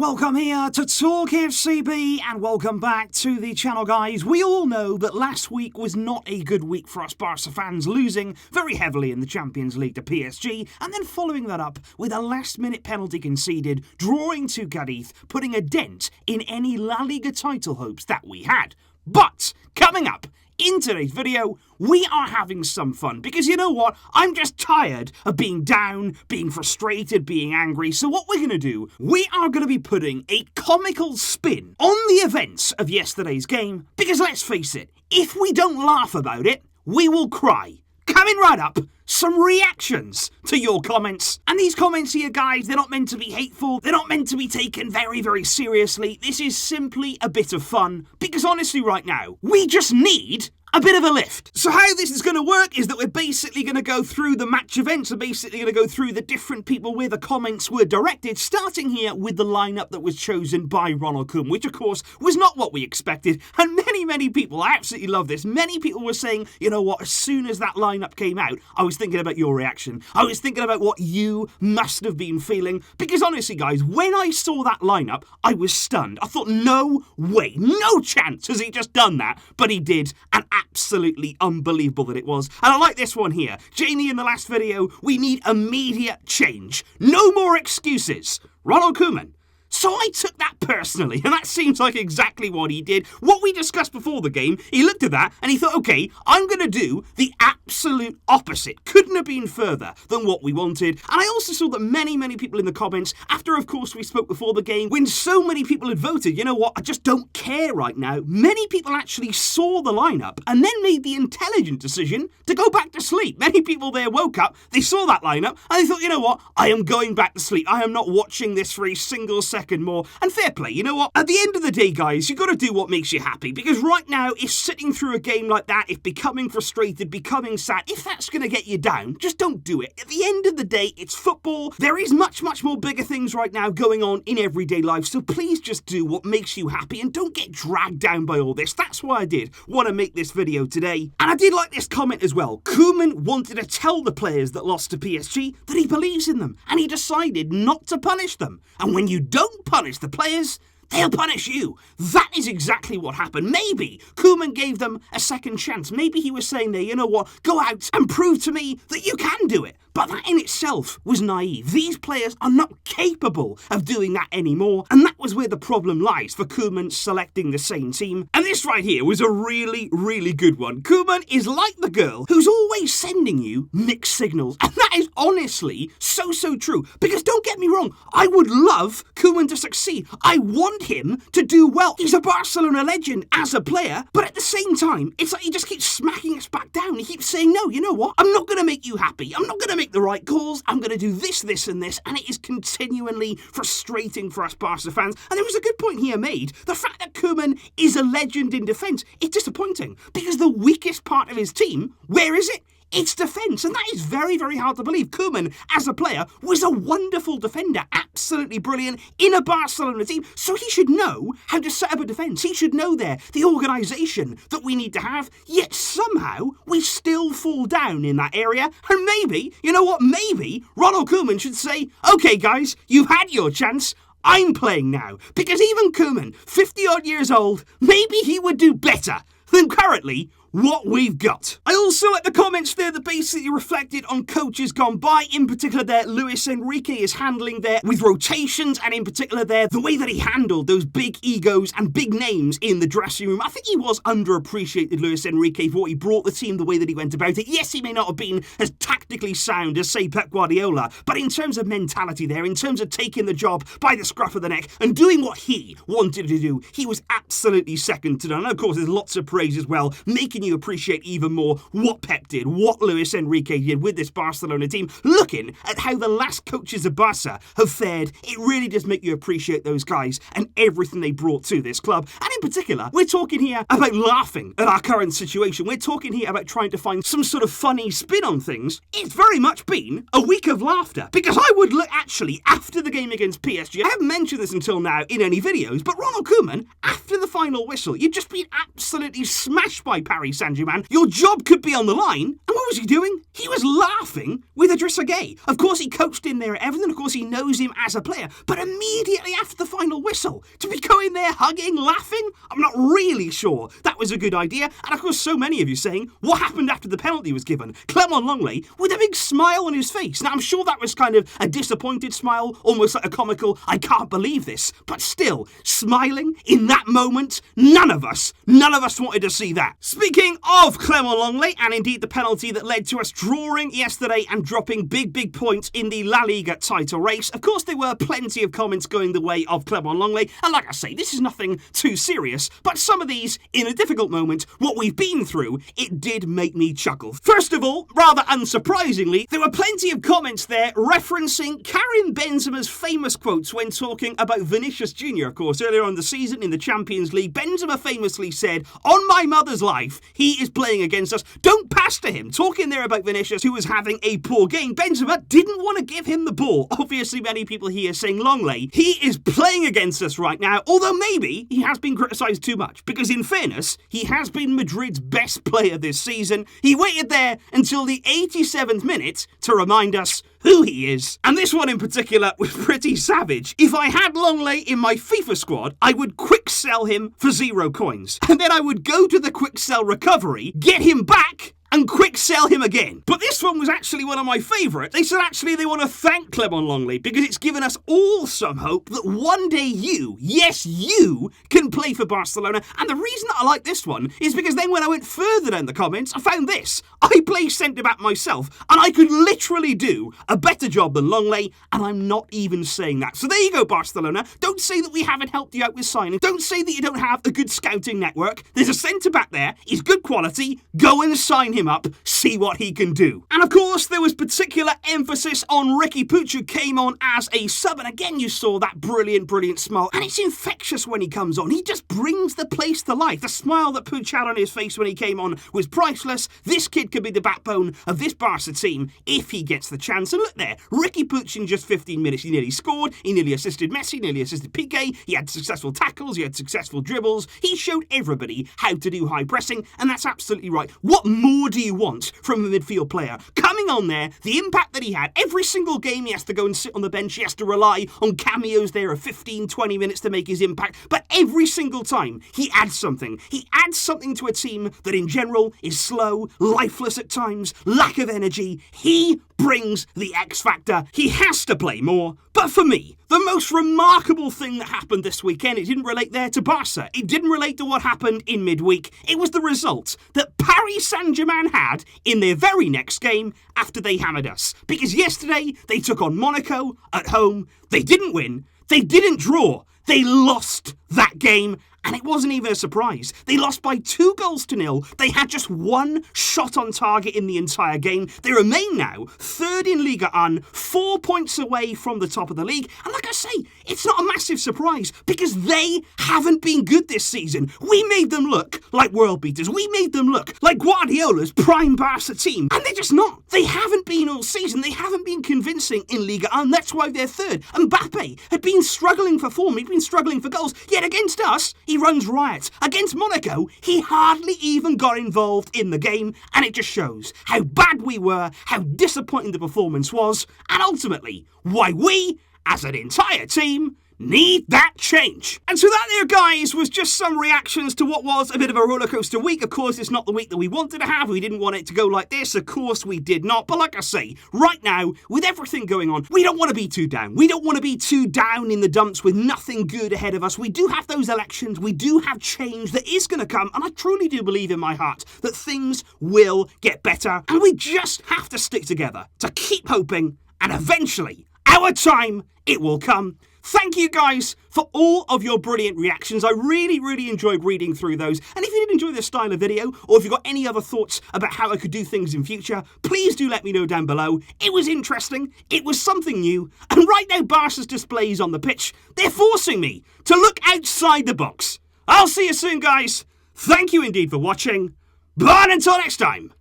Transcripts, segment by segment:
welcome here to TalkFCB and welcome back to the channel, guys. We all know that last week was not a good week for us Barca fans, losing very heavily in the Champions League to PSG and then following that up with a last-minute penalty conceded, drawing to Cadiz, putting a dent in any La Liga title hopes that we had. But coming up in today's video, we are having some fun because you know what? I'm just tired of being down, being frustrated, being angry. So what we're going to do, we are going to be putting a comical spin on the events of yesterday's game because let's face it, if we don't laugh about it, we will cry. Coming right up, some reactions to your comments. And these comments here, guys, they're not meant to be hateful. They're not meant to be taken very, very seriously. This is simply a bit of fun because honestly right now, we just need a bit of a lift. So how this is going to work is that we're basically going to go through the match events. We're basically going to go through the different people where the comments were directed, starting here with the lineup that was chosen by Ronald Koeman, which of course was not what we expected. And many people, I absolutely love this, many people were saying, you know what, as soon as that lineup came out, I was thinking about your reaction. I was thinking about what you must have been feeling. Because honestly, guys, when I saw that lineup, I was stunned. I thought, no way, no chance has he just done that. But he did, and absolutely unbelievable that it was. And I like this one here. Jamie in the last video, we need immediate change. No more excuses. Ronald Koeman. So I took that personally, and that seems like exactly what he did. What we discussed before the game, he looked at that and he thought, okay, I'm going to do the absolute opposite. Couldn't have been further than what we wanted. And I also saw that many people in the comments, after of course we spoke before the game, when so many people had voted, you know what, I just don't care right now. Many people actually saw the lineup and then made the intelligent decision to go back to sleep. Many people there woke up, they saw that lineup, and they thought, you know what, I am going back to sleep. I am not watching this for a single second more. And fair play, you know what? At the end of the day, guys, you've got to do what makes you happy. Because right now, if sitting through a game like that, if becoming frustrated, becoming sad, if that's going to get you down, just don't do it. At the end of the day, it's football. There is much more bigger things right now going on in everyday life. So please just do what makes you happy and don't get dragged down by all this. That's why I did want to make this video today. And I did like this comment as well. Koeman wanted to tell the players that lost to PSG that he believes in them. And he decided not to punish them. And when you don't punish the players, they'll punish you. That is exactly what happened. Maybe Koeman gave them a second chance. Maybe he was saying there, you know what, go out and prove to me that you can do it. But that in itself was naive. These players are not capable of doing that anymore. And that was where the problem lies for Koeman selecting the same team. And this right here was a really good one. Koeman is like the girl who's always sending you mixed signals. And that is honestly so true. Because don't get me wrong, I would love Koeman to succeed. I want him to do well. He's a Barcelona legend as a player. But at the same time, it's like he just keeps smacking us back down. He keeps saying, no, you know what? I'm not going to make you happy. I'm not going to make the right calls. I'm going to do this, and this. And it is continually frustrating for us Barca fans. And there was a good point here made. The fact that Koeman is a legend in defence is disappointing. Because the weakest part of his team, where is it? It's defence, and that is very hard to believe. Koeman, as a player, was a wonderful defender, absolutely brilliant in a Barcelona team, so he should know how to set up a defence. He should know the organisation that we need to have, yet somehow we still fall down in that area, and maybe, you know what, maybe Ronald Koeman should say, okay guys, you've had your chance, I'm playing now. Because even Koeman, 50-odd years old, maybe he would do better than currently what we've got. I also like the comments there that basically reflected on coaches gone by. In particular there, Luis Enrique is handling there with rotations, and in particular there, the way that he handled those big egos and big names in the dressing room. I think he was underappreciated, Luis Enrique, for what he brought the team, the way that he went about it. Yes, he may not have been as tactically sound as, say, Pep Guardiola, but in terms of mentality there, in terms of taking the job by the scruff of the neck and doing what he wanted to do, he was absolutely second to none. And of course, there's lots of praise as well, making you appreciate even more what Pep did, what Luis Enrique did with this Barcelona team. Looking at how the last coaches of Barca have fared, it really does make you appreciate those guys and everything they brought to this club. And in particular, we're talking here about laughing at our current situation. We're talking here about trying to find some sort of funny spin on things. It's very much been a week of laughter, because I would look actually after the game against PSG. I haven't mentioned this until now in any videos, but Ronald Koeman, after the final whistle, you'd just been absolutely smashed by Paris Paris Saint-Germain. Your job could be on the line. And what was he doing? He was laughing with Idrissa Gueye. Of course, he coached in there at Everton. Of course, he knows him as a player. But immediately after the final whistle, to be going there hugging, laughing, I'm not really sure that was a good idea. And of course, so many of you saying, what happened after the penalty was given? Clement Lenglet with a big smile on his face. Now, I'm sure that was kind of a disappointed smile, almost like a comical, I can't believe this. But still, smiling in that moment, none of us wanted to see that. Speaking of Clement Lenglet, and indeed the penalty that led to us drawing yesterday and dropping big points in the La Liga title race, of course there were plenty of comments going the way of Clement Lenglet, and like I say, this is nothing too serious, but some of these, in a difficult moment, what we've been through, it did make me chuckle. First of all, rather unsurprisingly, there were plenty of comments there referencing Karim Benzema's famous quotes when talking about Vinicius Jr. Of course, earlier on the season in the Champions League, Benzema famously said, "On my mother's life, he is playing against us. Don't pass to him." Talking there about Vinicius, who was having a poor game, Benzema didn't want to give him the ball. Obviously, many people here saying, Lenglet, he is playing against us right now, although maybe he has been criticised too much, because in fairness, he has been Madrid's best player this season. He waited there until the 87th minute to remind us who he is. And this one in particular was pretty savage. If I had Lenglet in my FIFA squad, I would quick sell him for 0 coins. And then I would go to the quick sell recovery, get him back, and quick sell him again. But this one was actually one of my favourite. They said actually they want to thank Clement Lenglet because it's given us all some hope that one day you, yes you, can play for Barcelona. And the reason that I like this one is because then when I went further down the comments, I found this. I play centre-back myself and I could literally do a better job than Lenglet, and I'm not even saying that. So there you go, Barcelona. Don't say that we haven't helped you out with signing. Don't say that you don't have a good scouting network. There's a centre-back there. He's good quality. Go and sign him up, see what he can do. And of course, there was particular emphasis on Riqui Puig, who came on as a sub, and again you saw that brilliant smile, and it's infectious when he comes on. He just brings the place to life. The smile that Puig had on his face when he came on was priceless. This kid could be the backbone of this Barca team if he gets the chance. And look there, Riqui Puig in just 15 minutes, he nearly scored, he nearly assisted Messi, nearly assisted Piqué, he had successful tackles, he had successful dribbles, he showed everybody how to do high pressing, and that's absolutely right. What more do you want from a midfield player? Coming on there, the impact that he had, every single game he has to go and sit on the bench, he has to rely on cameos there of 15-20 minutes to make his impact, but every single time he adds something. He adds something to a team that in general is slow, lifeless at times, lack of energy. He brings the X factor. He has to play more. But for me, the most remarkable thing that happened this weekend, it didn't relate there to Barca. It didn't relate to what happened in midweek. It was the result that Paris Saint-Germain had in their very next game after they hammered us. Because yesterday, they took on Monaco at home. They didn't win. They didn't draw. They lost that game. And it wasn't even a surprise. They lost by 2-0. They had just one shot on target in the entire game. They remain now third in Liga 1, 4 points away from the top of the league. And like I say, it's not a massive surprise because they haven't been good this season. We made them look like world beaters. We made them look like Guardiola's prime Barca team. And they're just not. They haven't been all season. They haven't been convincing in Liga 1. That's why they're third. Mbappe had been struggling for form. He'd been struggling for goals. Yet against us, he runs riot. Against Monaco, he hardly even got involved in the game, and it just shows how bad we were, how disappointing the performance was, and ultimately, why we, as an entire team, need that change. And so that there, guys, was just some reactions to what was a bit of a rollercoaster week. Of course, it's not the week that we wanted to have. We didn't want it to go like this. Of course, we did not. But like I say, right now, with everything going on, we don't want to be too down. We don't want to be too down in the dumps with nothing good ahead of us. We do have those elections. We do have change that is going to come. And I truly do believe in my heart that things will get better. And we just have to stick together to keep hoping. And eventually, our time, it will come. Thank you guys for all of your brilliant reactions. I really enjoyed reading through those. And if you did enjoy this style of video, or if you've got any other thoughts about how I could do things in future, please do let me know down below. It was interesting. It was something new. And right now, Barca's displays on the pitch, they're forcing me to look outside the box. I'll see you soon, guys. Thank you indeed for watching. But until next time,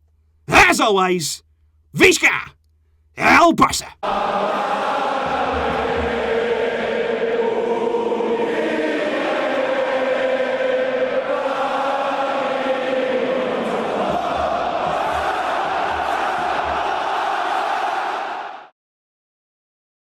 as always, Visca El Barça.